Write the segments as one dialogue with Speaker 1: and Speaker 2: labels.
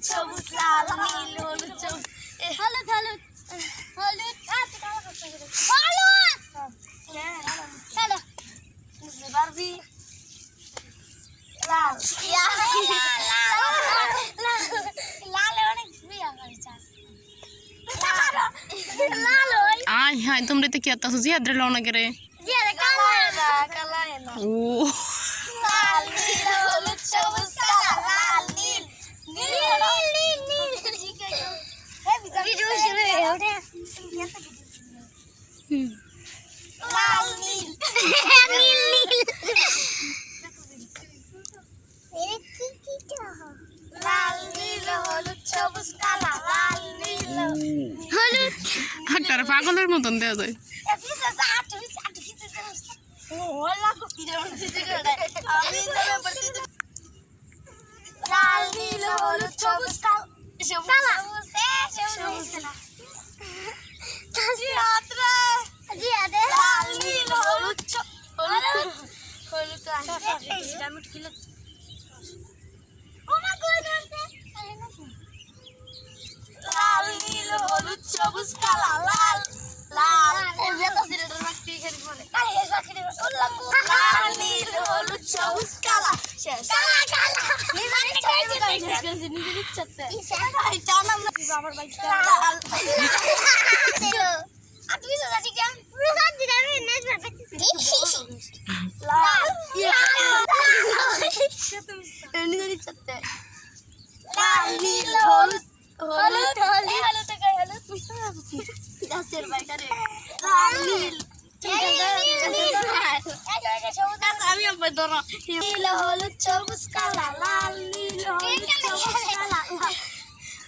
Speaker 1: সবুজ লাল নীল হলুদ সবুজ হলুদ হলুদ হলুদ হলুদ বুঝতে পারবি লাল লাল অনেক
Speaker 2: আয় হায় তোমরা তো কি আত্মা জিয়াদ রে লওনা করে ও
Speaker 1: লাল নীল হলুদ সবুজ কালা লাল নীল নীল নীল নীল ভিডিও শুরু হয়ে ওঠে লাল নীল নীল নীল লাল নীল হলুদ সবুজ কালা লাল নীল হলুদ
Speaker 2: আকার পাগলের মতন দেয়া যায়
Speaker 1: লাল নীল হলুদ সবুজ কালা লাল নীল হলুদ হলুদ লাল নীল হলুদ সবুজ কালা লাল লাল লাল নীল হলুদ সবুজ কালা শেষ লাল নীল হলুদ হলুদ গাছের বাইটারে লাল নীল আমি আবার ধরো নীল হলুদ সবুজ কালা লাল নীল হলুদ সবুজ কালা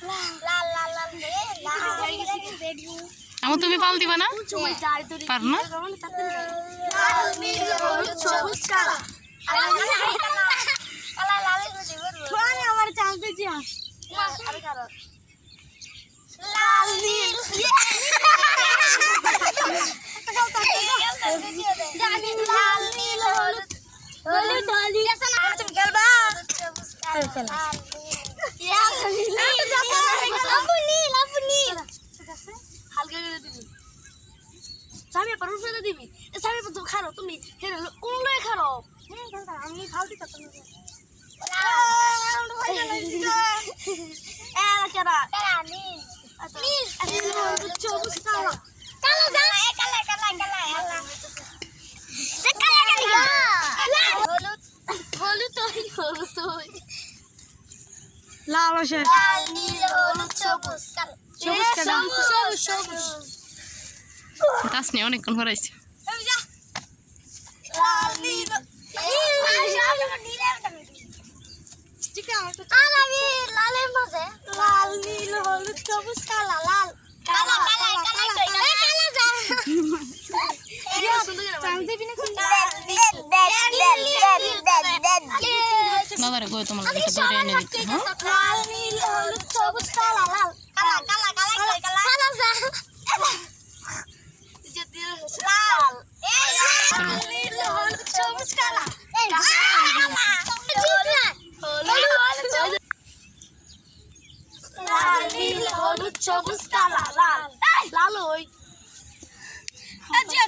Speaker 1: লাল লাল লাল
Speaker 2: আমু তুমি পাল দিবা না পার না
Speaker 1: লাল নীল হলুদ সবুজ কালা কালা লাল আমার চালতে যা আর কারো লাল নীল জানি লাল নীল হলুদ হলুদ হলুদ তুমি খেলবা আপনি হালকা করে দিবি সামনে পারুন ফেলে দিবি সামনে তো খারো তুমি হেরে কোন লয়ে খারো আমি ফালতি করতে
Speaker 2: লাল আছে
Speaker 1: লাল নীল হলুদ সবুজ সবুজ সবুজ
Speaker 2: গাছ নিয়ে অনেকক্ষণ হরাইছে
Speaker 1: লাল নীল লালের মাঝে লাল নীল হলুদ সবুজ কালা লাল কালা কালা কালা
Speaker 2: বাবারে গো তোমার কাছে ধরে এনে দিতে হ্যাঁ
Speaker 1: লাল নীল হলুদ সবুজ কালা লাল কালা কালা কালা কালা কালা লাল লাল নীল হলুদ সবুজ কালা লাল নীল হলুদ সবুজ কালা লাল লাল ওই জিয়া